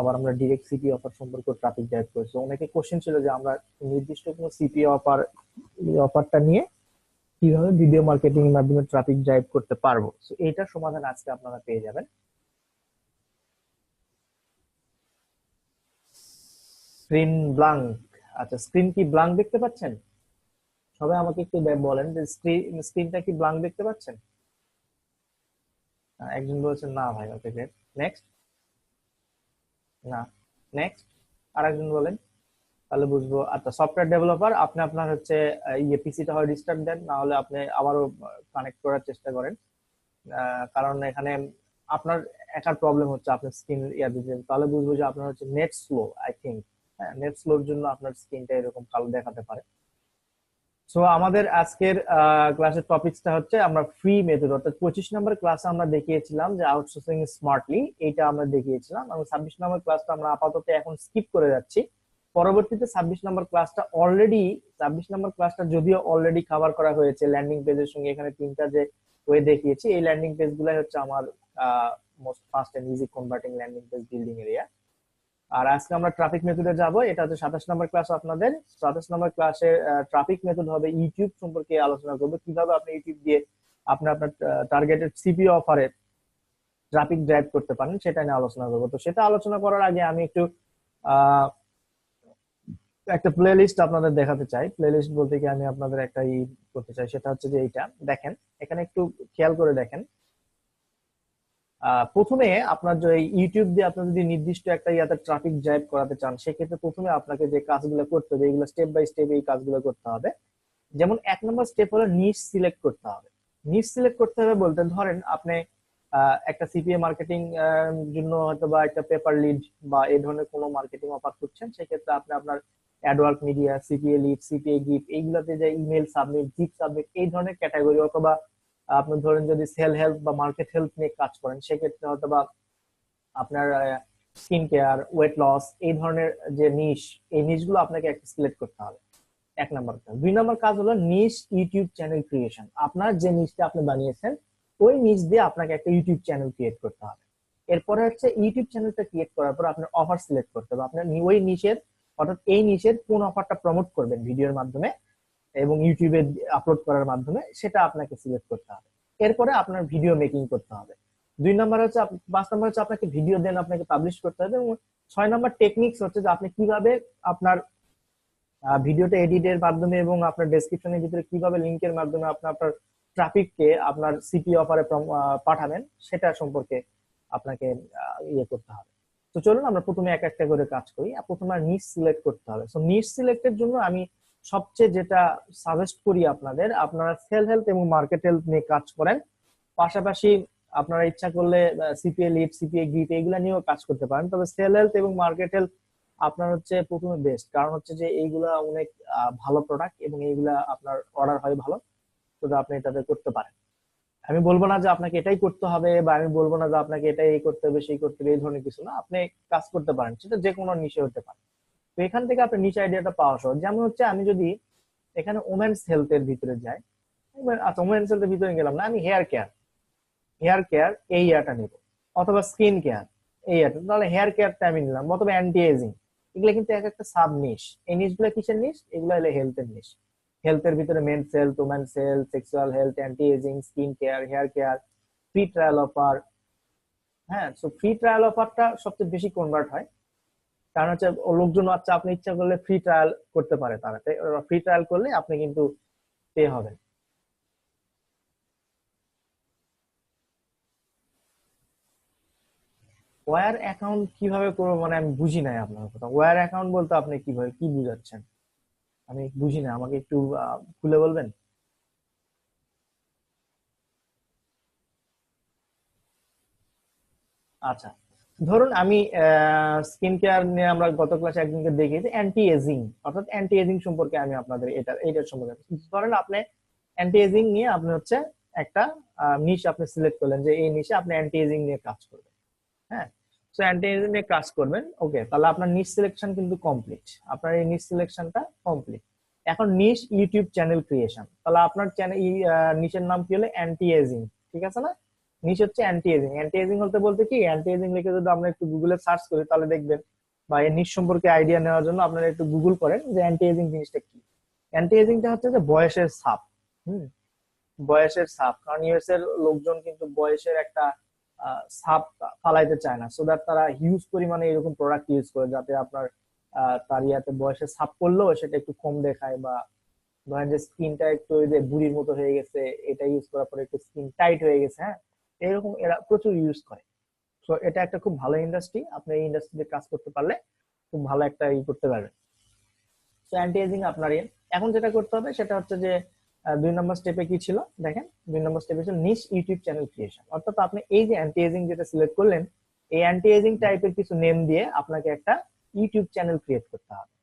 আবার আমরা direct CP offer সম্পর্কে ট্রাফিক ড্রাইভ করেছি। অনেকে কোশ্চেন ছিল যে আমরা নির্দিষ্ট কোনো সিপি অফারটা নিয়ে কিভাবে ভিডিও মার্কেটিং এর মাধ্যমে ট্রাফিক ড্রাইভ করতে পারবো। তো এইটার সমাধান আজকে আপনারা পেয়ে যাবেন। স্ক্রিন ব্লাঙ্ক, আচ্ছা স্ক্রিন কি ব্লাঙ্ক দেখতে পাচ্ছেন? সবাই আমাকে একটু বলেন যে স্ক্রিনটা কি ব্লাঙ্ক দেখতে পাচ্ছেন? একজন বলছেন না ভাই। ওকে, গ্রেট। নেক্সট। না। নেক্সট। আর একজন বলেন, তাহলে বুঝবো। আচ্ছা, সফটওয়্যার ডেভেলপার, আপনি আপনার হচ্ছে পিসিটা হয় রিস্টার্ট দেন, না হলে আপনি আবারও কানেক্ট করার চেষ্টা করেন। কারণ এখানে আপনার একার প্রবলেম হচ্ছে, আপনার স্ক্রিন দিচ্ছেন, তাহলে বুঝবো যে আপনার হচ্ছে নেট স্লো, আই থিঙ্ক। হ্যাঁ, নেট স্লোর জন্য আপনার স্ক্রিনটা এরকম কালো দেখাতে পারে। সো আমাদের আজকের ক্লাসের টপিকসটা হচ্ছে আমরা ফ্রি মেথড, অর্থাৎ 25 নম্বর ক্লাসে আমরা দেখিয়েছিলাম যে আউটসোর্সিং স্মার্টলি, এইটা আমরা দেখিয়েছিলাম। এবং 26 নম্বর ক্লাসটা আমরা আপাতত এখন স্কিপ করে যাচ্ছি। পরবর্তীতে 26 নম্বর ক্লাসটা অলরেডি, 26 নম্বর ক্লাসটা যদিও অলরেডি কভার করা হয়েছে ল্যান্ডিং পেজের সঙ্গে। এখানে তিনটা যে ওয়ে দেখিয়েছি, এই ল্যান্ডিং পেজ গুলাই হচ্ছে আমার most fast and easy converting landing page building area. আর আজকে আমরা ট্রাফিক মেথডে যাব, এটা হচ্ছে 27 নম্বর ক্লাস আপনাদের। 27 নম্বর ক্লাসে ট্রাফিক মেথড হবে, ইউটিউব সম্পর্কে আলোচনা করব, কিভাবে আপনি ইউটিউব দিয়ে আপনার টার্গেটেড সিপি অফারে ট্রাফিক ড্রাইভ করতে পারেন, সেটা নিয়ে আলোচনা করবো। তো সেটা আলোচনা করার আগে আমি একটু একটা প্লে লিস্ট আপনাদের দেখাতে চাই। প্লে লিস্ট বলতে কি আমি আপনাদের একটা করতে চাই, সেটা হচ্ছে যে এইটা দেখেন, এখানে একটু খেয়াল করে দেখেন। প্রথমে আপনার যে ইউটিউব দিয়ে আপনি যদি নির্দিষ্ট একটা ইয়াতে ট্রাফিক ড্রাইভ করাতে চান, সেক্ষেত্রে প্রথমে আপনাকে যে কাজগুলো করতে হবে, এগুলো স্টেপ বাই স্টেপ এই কাজগুলো করতে হবে। যেমন 1 নম্বর স্টেপ হলো নিশ সিলেক্ট করতে হবে। নিশ সিলেক্ট করতে হবে বলতে, ধরেন আপনি একটা সিপিএ মার্কেটিং জন্য হয়তো বা একটা পেপার লিড বা এই ধরনের কোনো মার্কেটিং অফার করছেন, সেক্ষেত্রে আপনি আপনার Adwork media, CPA lead, CPA gift, এইগুলোতে যে ইমেল সাবমিট, জিপ সাবমিট, এই ধরনের ক্যাটাগরি, অথবা আপনি ধরেন যদি সেল হেল্প বা মার্কেট হেল্প নিয়ে কাজ করেন, সেক্ষেত্রে হয়তো বা আপনার স্কিন কেয়ার, ওয়েট লস, এই ধরনের যে নিশ, এই নিশগুলো আপনাকে একটা সিলেক্ট করতে হবে। 1 নম্বর কাজ। 2 নম্বর কাজ হলো নিশ ইউটিউব চ্যানেল ক্রিয়েশন। আপনার যে নিশটা আপনি বানিয়েছেন, ওই নিশ দিয়ে আপনাকে একটা ইউটিউব চ্যানেল ক্রিয়েট করতে হবে। এরপরে হচ্ছে ইউটিউব চ্যানেলটা ক্রিয়েট করার পর আপনার অফার সিলেক্ট করতে হবে। আপনার ওই নিশের, অর্থাৎ এই নিশের কোন অফারটা প্রমোট করবেন ভিডিওর মাধ্যমে এবং ইউটিউবে আপলোড করার মাধ্যমে, সেটা আপনাকে সিলেক্ট করতে হবে। এরপরে আপনার ভিডিও মেকিং করতে হবে। 2 নম্বর হচ্ছে, 5 নম্বর হচ্ছে আপনাকে ভিডিও দেন আপনাকে পাবলিশ করতে হবে। এবং 6 নম্বর টেকনিক্স হচ্ছে যে আপনি কিভাবে আপনার ভিডিওটা এডিটের মাধ্যমে এবং আপনার ডেসক্রিপশনের ভিতরে কিভাবে লিংকের মাধ্যমে আপনার ট্রাফিককে আপনার সিপি অফারে পাঠাবেন, সেটা সম্পর্কে আপনাকে করতে হবে। তো চলুন আমরা প্রথমে এক একটা করে কাজ করি। প্রথমে নিশ সিলেক্ট করতে হবে। সো নিশ সিলেক্টের জন্য আমি সবচেয়ে যেটা সাজেস্ট করি আপনাদের, আপনারা সেল হেলথ এবং মার্কেট হেলথ নিয়ে কাজ করেন। পাশাপাশি আপনারা ইচ্ছা করলে সিপিএ লিড, সিপিএ গিট, এগুলা নিয়েও কাজ করতে পারেন। তবে সেল হেলথ এবং মার্কেট হেলথ আপনার হচ্ছে প্রথমে বেস্ট, কারণ হচ্ছে যে এইগুলা অনেক ভালো প্রোডাক্ট এবং এইগুলা আপনার অর্ডার হয় ভালো, তো আপনি এটাতে করতে পারেন। আমি বলবো না যে আপনাকে এটাই করতে হবে, বা আমি বলবো না যে আপনাকে এটাই এই করতে হবে সেই করতে হবে, এই ধরনের কিছু না। আপনি কাজ করতে পারেন, সেটা যে কোনো নিশে হতে পারে। তো এখান থেকে আপনি নিচে আইডিয়াটা পাওয়া সহজ। যেমন হচ্ছে আমি যদি এখানে ওমেন্স হেলথ এর ভিতরে যাই, আচ্ছা ওমেন্স হেলথ এর ভিতরে গেলাম না, আমি হেয়ার কেয়ার, হেয়ার কেয়ার এই ইয়াটা নিব, অথবা স্কিন কেয়ার এই ইয়াটা, তাহলে হেয়ার কেয়ারটা আমি নিলাম, অথবা অ্যান্টি এজিং। এগুলো কিন্তু এক একটা সাব নিশ। এই নিশগুলো কিসের নিশ? এগুলো হলো হেলথের নিশ। হেলথের ভিতরে men's health, women's health, sexual health, anti aging, skin care, hair care, free trial offer. হ্যাঁ, সো ফ্রি ট্রায়াল অফারটা সবচেয়ে বেশি কনভার্ট হয়, কারণ হচ্ছে লোকজন আচ্ছা আপনি ইচ্ছা করলে ফ্রি ট্রায়াল করতে পারে, তারা ফ্রি ট্রায়াল করলে আপনি কিন্তু পে হবেন। ওয়ার অ্যাকাউন্ট কিভাবে করবো মানে আমি বুঝি নাই আপনার কথা। ওয়ার অ্যাকাউন্ট বলতে আপনি কিভাবে কি বুঝাচ্ছেন? আমি বুঝি না, আমাকে একটু খুলে বলবেন? আচ্ছা, ধরুন আমি স্কিন কেয়ার নিয়ে আমরা গত ক্লাসে একজনকে দেখিয়েছি অ্যান্টি এজিং, অর্থাৎ অ্যান্টি এজিং সম্পর্কে আমি আপনাদের এটার সম্পর্কে, ধরেন আপনি অ্যান্টি এজিং নিয়ে আপনি হচ্ছে একটা নিশ আপনি সিলেক্ট করলেন যে এই নিশে আপনি অ্যান্টি এজিং নিয়ে কাজ করবেন। হ্যাঁ, সো অ্যান্টি এজিং নিয়ে কাজ করবেন। ওকে, তাহলে আপনার নিশ সিলেকশন কিন্তু কমপ্লিট, আপনার এই নিশ সিলেকশনটা কমপ্লিট। এখন নিশ ইউটিউব চ্যানেল ক্রিয়েশন, তাহলে আপনার চ্যানেল নিশের নাম কি হলো? অ্যান্টি এজিং, ঠিক আছে না? নিশ হচ্ছে অ্যান্টি এজিং। অ্যান্টি এজিং বলতে বলতে কি, অ্যান্টি এজিং লিখে যদি আমরা একটু গুগলে সার্চ করি তাহলে দেখবেন, বা এর নিশ সম্পর্কে আইডিয়া নেওয়ার জন্য আপনারা একটু গুগল করেন যে অ্যান্টি এজিং জিনিসটা কি। অ্যান্টি এজিংটা হচ্ছে যে বয়সের ছাপ। হুম, বয়সের ছাপ। কারণ ইউএস এর লোকজন কিন্তু বয়সের একটা ছাপ ফালাইতে চায় না, সো দ্যাট তারা হিউজ পরিমাণে এরকম প্রোডাক্ট ইউজ করে, যাতে আপনার তার ইয়াতে বয়সের ছাপ পড়লেও সেটা একটু কম দেখায়, বা ধরেন যে স্কিনটা একটু ওই যে বুড়ির মতো হয়ে গেছে, এটা ইউজ করার পরে একটু স্কিন টাইট হয়ে গেছে, হ্যাঁ, এরকম এরা প্রচুর ইউজ করে। তো এটা একটা খুব ভালো ইন্ডাস্ট্রি, আপনি এই ইন্ডাস্ট্রিতে কাজ করতে পারলে খুব ভালো একটা ই করতে পারবেন। তো অ্যান্টি এজিং আপনার এখন যেটা করতে হবে সেটা হচ্ছে যে 2 নম্বর স্টেপে কি ছিল দেখেন, 2 নম্বর স্টেপে ছিল নিশ ইউটিউব চ্যানেল ক্রিয়েশন। অর্থাৎ আপনি এই যে অ্যান্টি এজিং যেটা সিলেক্ট করলেন, এই অ্যান্টি এজিং টাইপের কিছু নেম দিয়ে আপনাকে একটা ইউটিউব চ্যানেল ক্রিয়েট করতে হবে।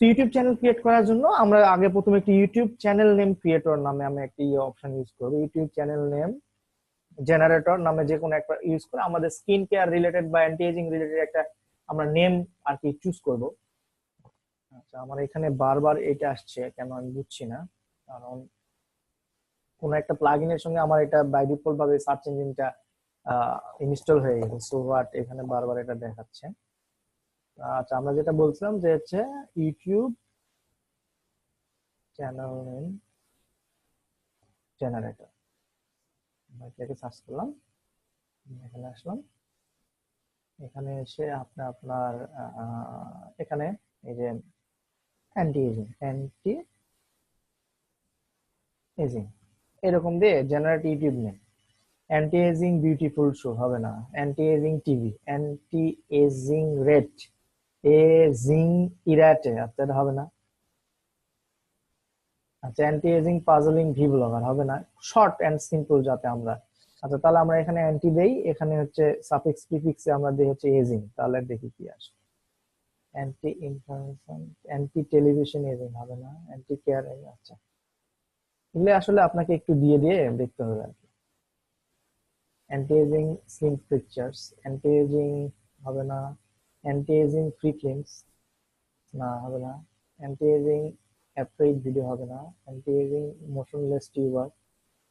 ইউটিউব চ্যানেল ক্রিয়েট করার জন্য আমরা আগে প্রথমে একটি ইউটিউব চ্যানেল নেম ক্রিয়েটর নামে আমি একটি অপশন ইউজ করবো। ইউটিউব চ্যানেল নেম জেনারেটর নামে যে কোনো একটা ইউজ করে আমাদের স্কিন কেয়ার রিলেটেড বা অ্যান্টি এজিং রিলেটেড একটা আমরা নেম আর কি চুজ করব। আচ্ছা, আমার এখানে বারবার এটা আসছে কেন আমি বুঝছি না, কারণ কোন একটা প্লাগইনের সঙ্গে আমার এটা বাই ডিফল্ট ভাবে সার্চ ইঞ্জিনটা ইনস্টল হয়ে গেছে, সো হোয়াট এখানে বারবার এটা দেখাচ্ছে। আচ্ছা, আমরা যেটা বলছিলাম যে হচ্ছে ইউটিউব চ্যানেল নেম জেনারেটর, এটাকে সার্চ করলাম, এখানে আসলাম, এখানে এসে আপনি আপনার এখানে এই যে অ্যান্টি এজিং এরকম দিয়ে generate YouTube name. Anti ageing beautiful show হবে না, anti ageing TV, anti ageing red, ageing ইরাটে, আপনার হবে না। আচ্ছা, anti ageing puzzling vlogger হবে না, শর্ট এন্ড সিম্পল যাতে আমরা। আচ্ছা, তাহলে আমরা এখানে অ্যান্টি দেই, এখানে হচ্ছে সাফিক্স প্রিফিক্সে আমরা দিই হচ্ছে এজিং, তাহলে দেখি কি আসে। Anti information, anti television aging হবে না, অ্যান্টি কেয়ার। আচ্ছা, এগুলো আসলে আপনাকে একটু দিয়ে দিয়ে দেখতে হবে আর কি। Anti aging slim pictures, anti aging হবে না, অ্যান্টি এজিং ফ্রি ফিল্মস না, হবে না, অ্যান্টি এজিং অ্যাপ্রাইড ভিডিও হবে না, anti aging motionless tuber,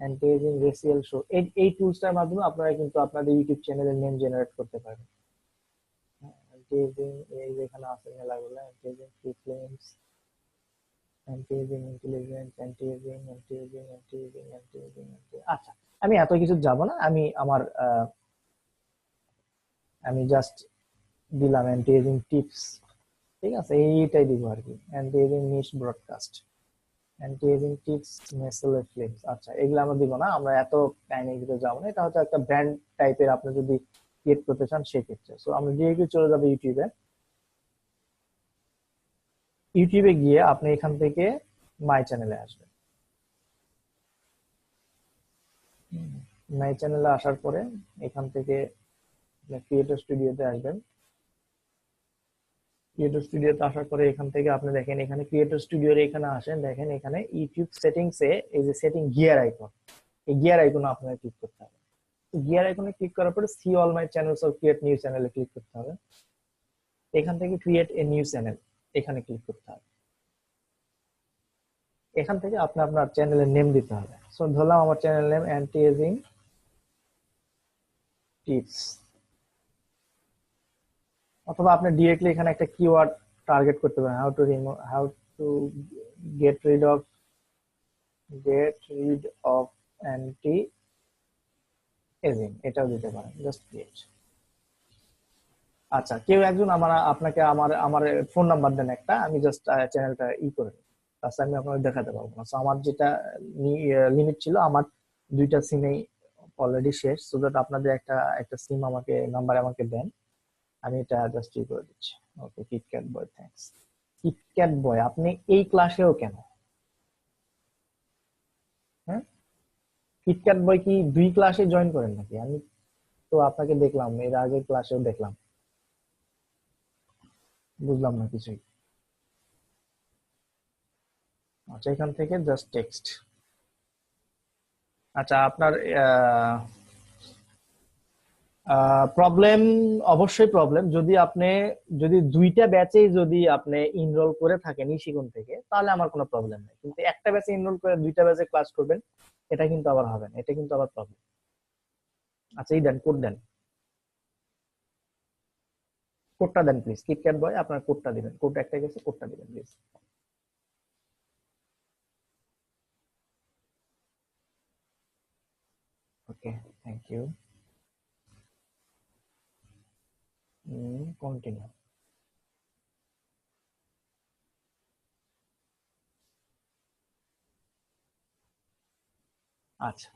anti aging racial show. এই টুলসটার মাধ্যমে আপনারা কিন্তু আপনাদের ইউটিউব চ্যানেলের নেম জেনারেট করতে পারবেন। অ্যান্টি এজিং এই যেখানে আছে মেলাগুলো, anti ageing free films, anti ageing intelligence, anti ageing, anti ageing, anti ageing, anti ageing, আচ্ছা, আমি এত কিছু যাব না, আমি আমার আমি জাস্ট দিলাম অ্যান্টি এজিং টিপস, ঠিক আছে, এইটাই দিব আর কি। Anti ageing niche broadcast, anti ageing tips মেসেলে ফিল্মস। আচ্ছা, এগুলো আমরা দিব না, আমরা এত টাইমের ভিতরে যাবো না, এটা হচ্ছে একটা ব্র্যান্ড টাইপের আপনি যদি ক্রিয়েট করতে চান সেক্ষেত্রে। সো আমরা ডিরেক্টলি চলে যাবো ইউটিউবে। ইউটিউবে গিয়ে আপনি এখান থেকে মাই চ্যানেলে আসবেন। মাই চ্যানেলে আসার পরে এখান থেকে ক্রিয়েটর স্টুডিওতে আসবেন। ক্রিয়েটর স্টুডিওতে আসার পরে এখান থেকে আপনি দেখেন, এখানে ক্রিয়েটর স্টুডিওর এখানে আসেন, দেখেন এখানে ইউটিউব সেটিংসে এই যে সেটিং গিয়ার আইকন, এই গিয়ার আইকনে আপনাকে ক্লিক করতে হবে। গিয়ার আইকনে ক্লিক করার পরে see all my channels or create new চ্যানেলে ক্লিক করতে হবে। এখান থেকে ক্রিয়েট এ নিউ চ্যানেল এখানে ক্লিক করতে হবে। এখান থেকে আপনি আপনার চ্যানেলের নেম দিতে হবে। সো ধরলাম আমার channel name anti ageing tips, অথবা আপনি ডিরেক্টলি এখানে একটা কিওয়ার্ড টার্গেট করতে পারেন, how to get rid of anti aging, এটাও দিতে পারেন, জাস্ট ক্রিয়েট। আচ্ছা, কেউ একজন আপনাকে আমার আমার ফোন নাম্বার দেন একটা, আমি জাস্ট চ্যানেলটা করে নিই, তাছাড়া আমি আপনাকে দেখাতে পারবো না। So, আমার যেটা লিমিট ছিল, আমার 2টা সিমেই অলরেডি শেষ, সো দ্যাট আপনাদের একটা একটা সিম আমাকে নাম্বার আমাকে দেন, আমি এটা জাস্ট করে দিচ্ছি। ওকে, কিটক্যাট বয়, থ্যাঙ্কস। কিটক্যাট বয়, আপনি এই ক্লাসেও কেন? হ্যাঁ, কিটক্যাট বয় কি 2 ক্লাসে জয়েন করেন নাকি? আমি তো আপনাকে দেখলাম এর আগের ক্লাসেও দেখলাম, বুঝলাম না কিছুই। আচ্ছা, এখান থেকে জাস্ট টেক্সট। আচ্ছা, আপনার প্রবলেম, অবশ্যই প্রবলেম, যদি 2টা ব্যাচেই যদি আপনি ইনরোল করে থাকেন ইশিকন থেকে, তাহলে আমার কোনো প্রবলেম নেই, কিন্তু একটা ব্যাচে ইনরোল করে 2টা ব্যাচে ক্লাস করবেন, এটা কিন্তু আবার হবে না, এটা কিন্তু আবার প্রবলেম। আচ্ছা, এই দেন, কোড দেন, কোডটা দেন প্লিজ। কিটক্যাট বয়, আপনার কোডটা দিবেন, কোড একটা গেছে, কোডটা দিবেন please. Okay, thank you. Continue. আচ্ছা,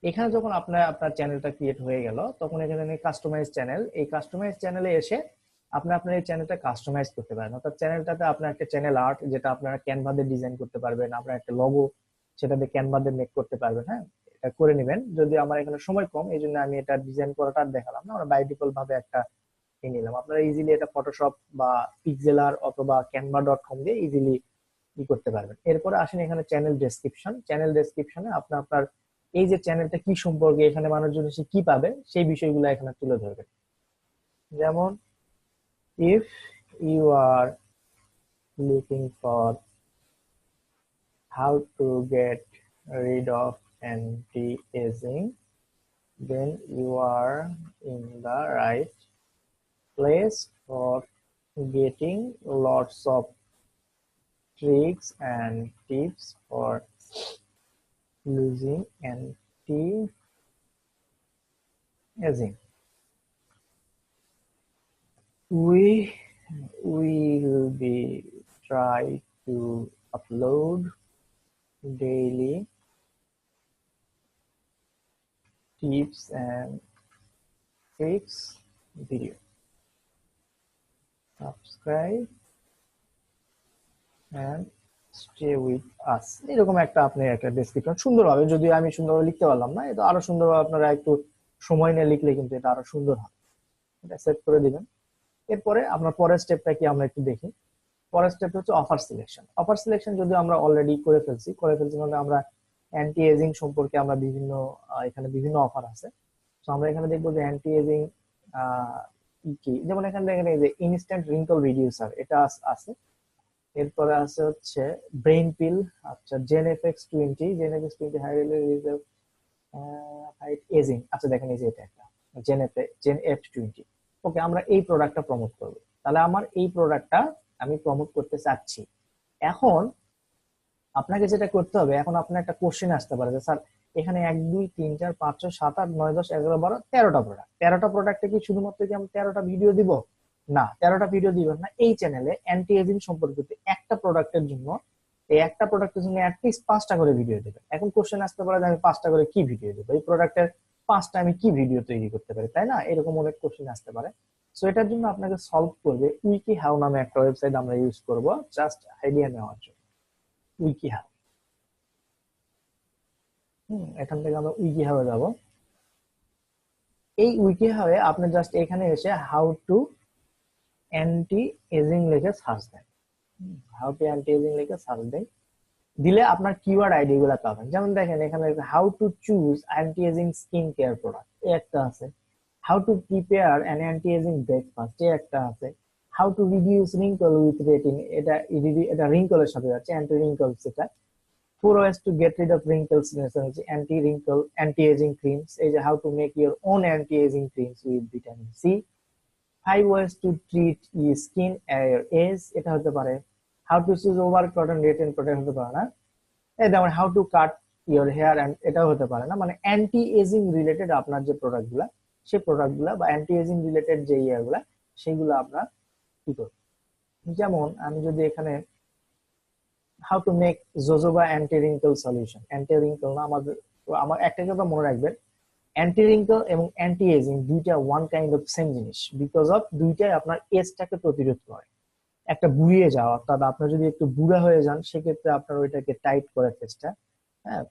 এখানে যখন আপনার আপনার চ্যানেলটা ক্রিয়েট হয়ে গেল, তখন এখানে কাস্টমাইজ চ্যানেল, এই কাস্টমাইজ চ্যানেলে এসে আপনি আপনার এই চ্যানেলটা কাস্টমাইজ করতে পারেন। অর্থাৎ চ্যানেলটাতে আপনার একটা চ্যানেল আর্ট, যেটা আপনারা ক্যানভা দিয়ে ডিজাইন করতে পারবেন, আপনার একটা লোগো সেটা দিয়ে ক্যানভা দিয়ে মেক করতে পারবেন। হ্যাঁ, এটা করে নেবেন। যদি আমার এখানে সময় কম, এই জন্য আমি এটা ডিজাইন করাটা আর দেখালাম না, আমরা বাই ডিফল্ট ভাবে একটা নিলাম। আপনারা ইজিলি এটা ফটোশপ বা পিক্সেলার অথবা canva.com দিয়ে ইজিলি ই করতে পারবেন। এরপরে আসেন এখানে চ্যানেল ডেসক্রিপশন। চ্যানেল ডেসক্রিপশনে আপনি আপনার এই যে চ্যানেলটা কি সম্পর্কে, এখানে মানুষজন সে কি পাবে, সেই বিষয়গুলো এখানে তুলে ধরবেন। যেমন, if you are looking for how to get rid of anti-aging, then you are in the right place for getting lots of tricks and tips for losing anti-aging. We will be try to upload daily tips and tricks video. Subscribe and stay with us। এরকম একটা আপনি একটা description সুন্দরভাবে, যদি আমি সুন্দরভাবে লিখতে পারলাম না, এটা আরো সুন্দরভাবে আপনারা একটু সময় নিয়ে লিখলে কিন্তু এটা আরো সুন্দর হবে। এটা সেট করে দিবেন। এরপরে আপনার পরের স্টেপটা কি আমরা একটু দেখি। পরের স্টেপ হচ্ছে অফার সিলেকশন। অফার সিলেকশন যদি আমরা অলরেডি করে ফেলছি মানে আমরা অ্যান্টি এজিং সম্পর্কে আমরা বিভিন্ন এখানে বিভিন্ন অফার আছে। তো আমরা এখানে দেখবো যে অ্যান্টি এজিং কি, যেমন এখানে দেখেন এই যে ইনস্ট্যান্ট রিঙ্কল রিডিউসার, এটা আছে। এরপরে আছে হচ্ছে ব্রেইন পিল। আচ্ছা, জেন এফএক্স 20 হাইট এজিং। আচ্ছা দেখেন এই যে এটা একটা জেন এফ 20। ওকে, আমরা এই প্রোডাক্টটা প্রমোট করব। তাহলে আমার এই প্রোডাক্টটা আমি প্রমোট করতে চাচ্ছি। এখন আপনাকে যেটা করতে হবে, এখন আপনার একটা কোশ্চেন আসতে পারে যে স্যার এখানে 1 2 3 4 5 6 7 8 9 10 11 12 13টা প্রোডাক্ট, 13টা প্রোডাক্টে কি শুধুমাত্র কি আমি 13টা ভিডিও দিব? না, 13টা ভিডিও দিবেন না। এই চ্যানেলে অ্যান্টি এজিং সম্পর্কিত একটা প্রোডাক্টের জন্য, এই একটা প্রোডাক্টের জন্য অ্যাটলিস্ট 5টা করে ভিডিও দেবেন। এখন কোশ্চেন আসতে পারে যে আমি 5টা করে কি ভিডিও দেবো, এই প্রোডাক্টের 5টা আমি কি ভিডিও তৈরি করতে পারি, তাই না? এরকম অনেক কোশ্চেন আসতে পারে। সো এটার জন্য আপনাকে সলভ করবে উইকি হাউ নামে একটা ওয়েবসাইট আমরা ইউজ করব, জাস্ট আইডিয়া নেওয়ার জন্য। উইকি হাউ, এখান থেকে আমরা উইকি হাউয়ে যাব। এই উইকি হাউয়ে আপনি জাস্ট এখানে এসে হাউ টু অ্যান্টি এজিং লিখে সার্চ দেন। হাউ টু অ্যান্টি এজিং লিখে সার্চ দেন, দিলে আপনার কিওয়ার্ড আইডি গুলা পাবেন। যেমন দেখেন এখানে how to choose anti aging skin care product, এই একটা আছে। How to prepare an anti aging breakfast, এই একটা আছে। How to reduce wrinkle with retin, এটা রিঙ্কলের সাথে যাচ্ছে, অ্যান্টি রিঙ্কল সেটা। 4 ways to get rid of wrinkles, anti wrinkle anti aging creams, এই যে how to make your own anti aging creams with vitamin C। 5 ways to treat skin your age, এটা হতে পারে। how to choose over cotton retin product হতে পারে না। এই যেমন how to cut your hair, and এটাও হতে পারে না। মানে অ্যান্টি এজিং রিলেটেড আপনার যে প্রোডাক্টগুলা, সেই প্রোডাক্টগুলা বা অ্যান্টি এজিং রিলেটেড যে ইয়াগুলা, সেইগুলো আপনার কি করবেন। যেমন আমি যদি এখানে how to make jojoba anti wrinkle solution, anti wrinkle না, আমার একটা কথা মনে রাখবেন, অ্যান্টি রিঙ্কল এবং অ্যান্টি এজিং দুইটা ওয়ান কাইন্ড অফ সেম জিনিস, বিকজ অফ দুইটাই আপনার এজটাকে প্রতিরোধ করে। একটা বুড়িয়ে যাওয়া, অর্থাৎ আপনার যদি একটু বুড়া হয়ে যান, সেক্ষেত্রে আপনার ওইটাকে টাইট করে ফেসটা, হ্যাঁ,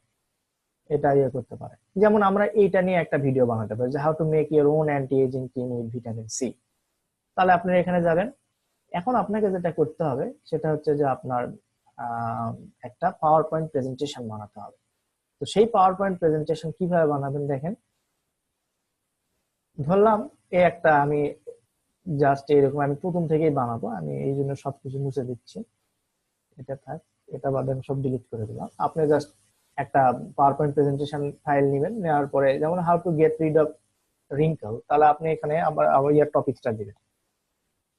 এটা ইয়ে করতে পারে। যেমন আমরা এইটা নিয়ে একটা ভিডিও বানাতে পারি যে how to make your own anti aging cream with vitamin C. তাহলে আপনি এখানে যাবেন। এখন আপনাকে যেটা করতে হবে সেটা হচ্ছে যে আপনার একটা পাওয়ার পয়েন্ট প্রেজেন্টেশন বানাতে হবে। তো সেই পাওয়ার পয়েন্ট প্রেজেন্টেশন কিভাবে বানাবেন দেখেন। ধরলাম এই একটা আমি জাস্ট এরকম আমি প্রথম থেকেই বানাবো, আমি এই জন্য সবকিছু মুছে দিচ্ছি, এটা থাক, এটা বাদে আমি সব ডিলিট করে দিলাম। আপনি জাস্ট একটা পাওয়ার পয়েন্ট প্রেজেন্টেশন ফাইল নেবেন, নেওয়ার পরে যেমন how to get rid of wrinkle, তাহলে আপনি এখানে আবার ইয়ার টপিকসটা দিবেন।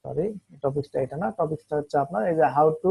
সরি, টপিকসটা এটা না, টপিকসটা হচ্ছে আপনার এই যে হাউ টু